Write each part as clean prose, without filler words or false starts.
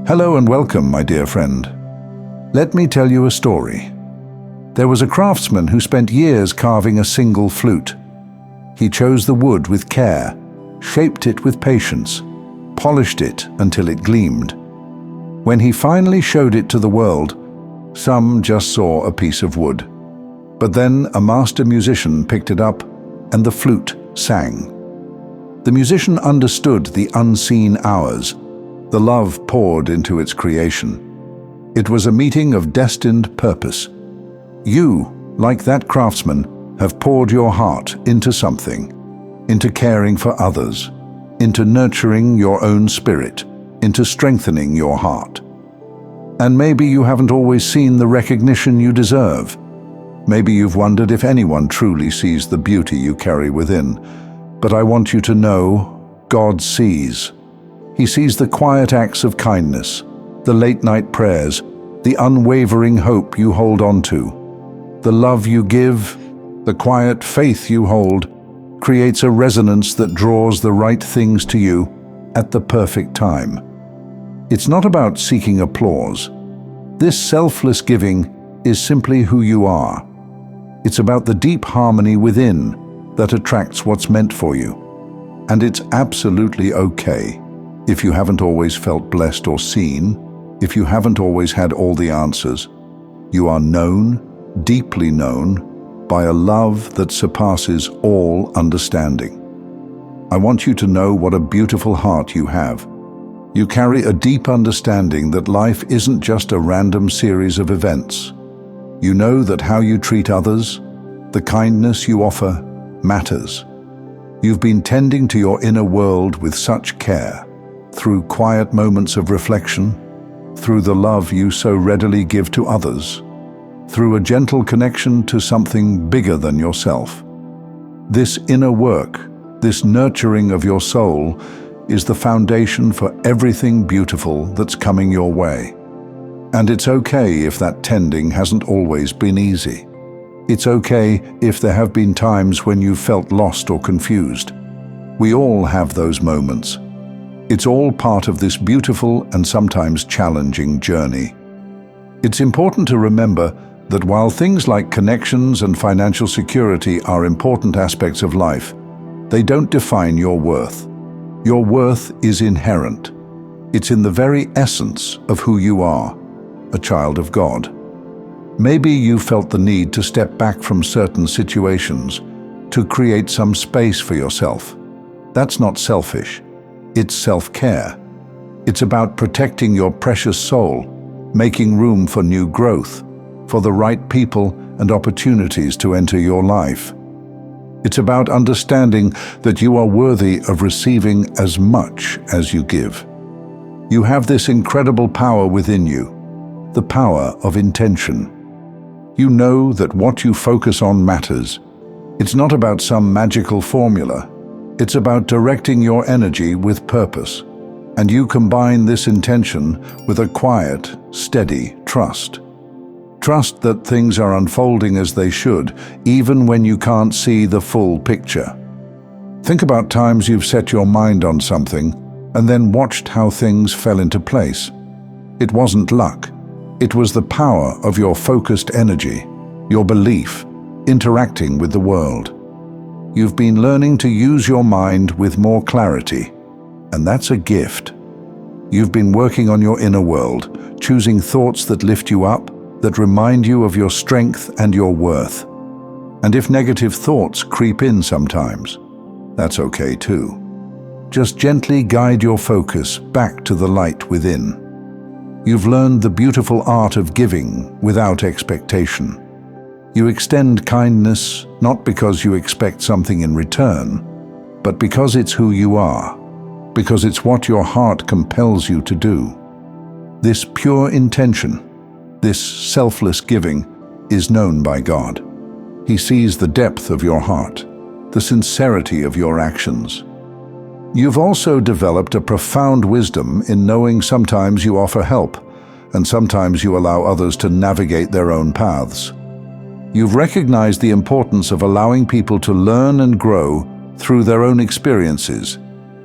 Hello and welcome, my dear friend. Let me tell you a story. There was a craftsman who spent years carving a single flute. He chose the wood with care, shaped it with patience, polished it until it gleamed. When he finally showed it to the world, some just saw a piece of wood. But then a master musician picked it up and the flute sang. The musician understood the unseen hours, the love poured into its creation. It was a meeting of destined purpose. You, like that craftsman, have poured your heart into something, into caring for others, into nurturing your own spirit, into strengthening your heart. And maybe you haven't always seen the recognition you deserve. Maybe you've wondered if anyone truly sees the beauty you carry within. But I want you to know, God sees. He sees the quiet acts of kindness, the late-night prayers, the unwavering hope you hold on to. The love you give, the quiet faith you hold, creates a resonance that draws the right things to you at the perfect time. It's not about seeking applause. This selfless giving is simply who you are. It's about the deep harmony within that attracts what's meant for you. And it's absolutely okay if you haven't always felt blessed or seen, if you haven't always had all the answers. You are known, deeply known, by a love that surpasses all understanding. I want you to know what a beautiful heart you have. You carry a deep understanding that life isn't just a random series of events. You know that how you treat others, the kindness you offer, matters. You've been tending to your inner world with such care, through quiet moments of reflection, through the love you so readily give to others, through a gentle connection to something bigger than yourself. This inner work, this nurturing of your soul, is the foundation for everything beautiful that's coming your way. And it's okay if that tending hasn't always been easy. It's okay if there have been times when you've felt lost or confused. We all have those moments. It's all part of this beautiful and sometimes challenging journey. It's important to remember that while things like connections and financial security are important aspects of life, they don't define your worth. Your worth is inherent. It's in the very essence of who you are, a child of God. Maybe you felt the need to step back from certain situations to create some space for yourself. That's not selfish. It's self-care. It's about protecting your precious soul, making room for new growth, for the right people and opportunities to enter your life. It's about understanding that you are worthy of receiving as much as you give. You have this incredible power within you, the power of intention. You know that what you focus on matters. It's not about some magical formula. It's about directing your energy with purpose. And you combine this intention with a quiet, steady trust. Trust that things are unfolding as they should, even when you can't see the full picture. Think about times you've set your mind on something and then watched how things fell into place. It wasn't luck. It was the power of your focused energy, your belief, interacting with the world. You've been learning to use your mind with more clarity, and that's a gift. You've been working on your inner world, choosing thoughts that lift you up, that remind you of your strength and your worth. And if negative thoughts creep in sometimes, that's okay too. Just gently guide your focus back to the light within. You've learned the beautiful art of giving without expectation. You extend kindness not because you expect something in return, but because it's who you are, because it's what your heart compels you to do. This pure intention, this selfless giving, is known by God. He sees the depth of your heart, the sincerity of your actions. You've also developed a profound wisdom in knowing sometimes you offer help, and sometimes you allow others to navigate their own paths. You've recognized the importance of allowing people to learn and grow through their own experiences,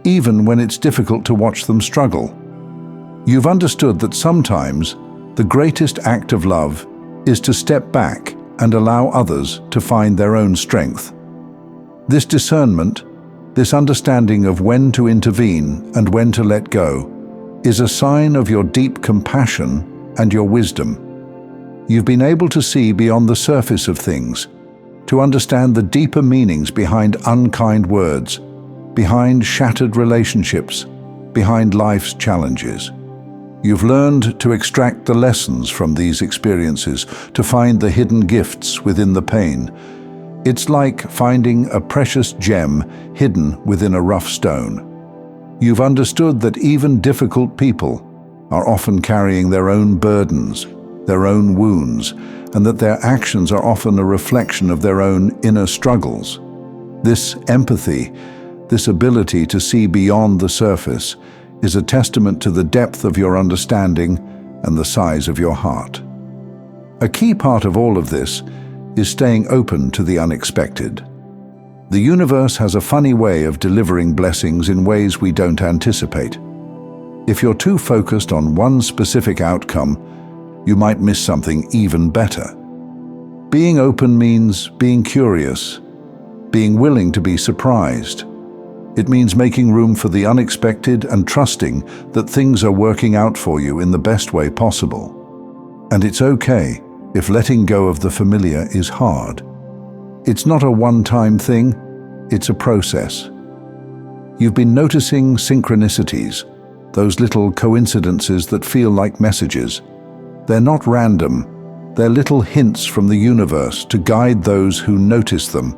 even when it's difficult to watch them struggle. You've understood that sometimes the greatest act of love is to step back and allow others to find their own strength. This discernment, this understanding of when to intervene and when to let go, is a sign of your deep compassion and your wisdom. You've been able to see beyond the surface of things, to understand the deeper meanings behind unkind words, behind shattered relationships, behind life's challenges. You've learned to extract the lessons from these experiences, to find the hidden gifts within the pain. It's like finding a precious gem hidden within a rough stone. You've understood that even difficult people are often carrying their own burdens, their own wounds, and that their actions are often a reflection of their own inner struggles. This empathy, this ability to see beyond the surface, is a testament to the depth of your understanding and the size of your heart. A key part of all of this is staying open to the unexpected. The universe has a funny way of delivering blessings in ways we don't anticipate. If you're too focused on one specific outcome, you might miss something even better. Being open means being curious, being willing to be surprised. It means making room for the unexpected and trusting that things are working out for you in the best way possible. And it's okay if letting go of the familiar is hard. It's not a one-time thing, it's a process. You've been noticing synchronicities, those little coincidences that feel like messages. They're not random, they're little hints from the universe to guide those who notice them.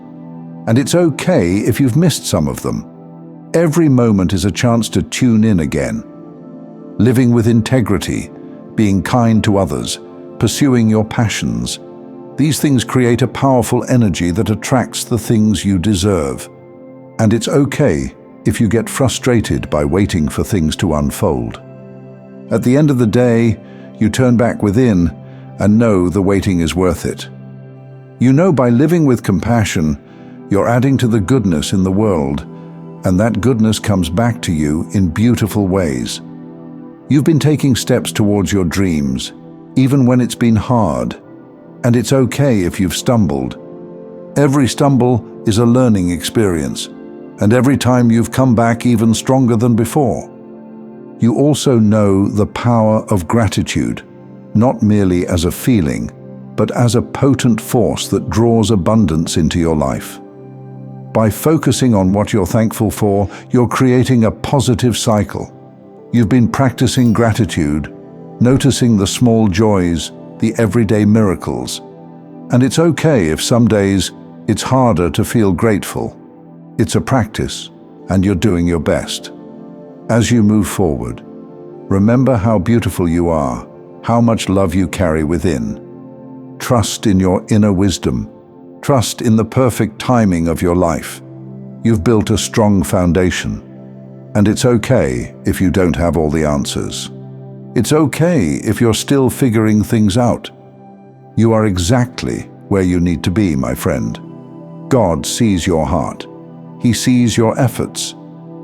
And it's okay if you've missed some of them. Every moment is a chance to tune in again. Living with integrity, being kind to others, pursuing your passions. These things create a powerful energy that attracts the things you deserve. And it's okay if you get frustrated by waiting for things to unfold. At the end of the day, you turn back within and know the waiting is worth it. You know by living with compassion, you're adding to the goodness in the world, and that goodness comes back to you in beautiful ways. You've been taking steps towards your dreams, even when it's been hard, and it's okay if you've stumbled. Every stumble is a learning experience, and every time you've come back even stronger than before. You also know the power of gratitude, not merely as a feeling, but as a potent force that draws abundance into your life. By focusing on what you're thankful for, you're creating a positive cycle. You've been practicing gratitude, noticing the small joys, the everyday miracles. And it's okay if some days it's harder to feel grateful. It's a practice, and you're doing your best. As you move forward, remember how beautiful you are, how much love you carry within. Trust in your inner wisdom. Trust in the perfect timing of your life. You've built a strong foundation, and it's okay if you don't have all the answers. It's okay if you're still figuring things out. You are exactly where you need to be, my friend. God sees your heart. He sees your efforts,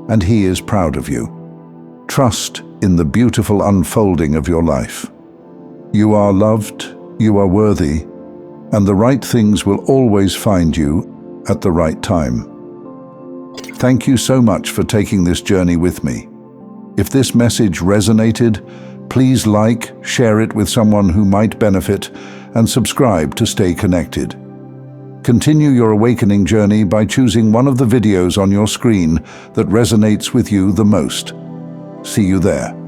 and He is proud of you. Trust in the beautiful unfolding of your life. You are loved, you are worthy, and the right things will always find you at the right time. Thank you so much for taking this journey with me. If this message resonated, please like, share it with someone who might benefit, and subscribe to stay connected. Continue your awakening journey by choosing one of the videos on your screen that resonates with you the most. See you there.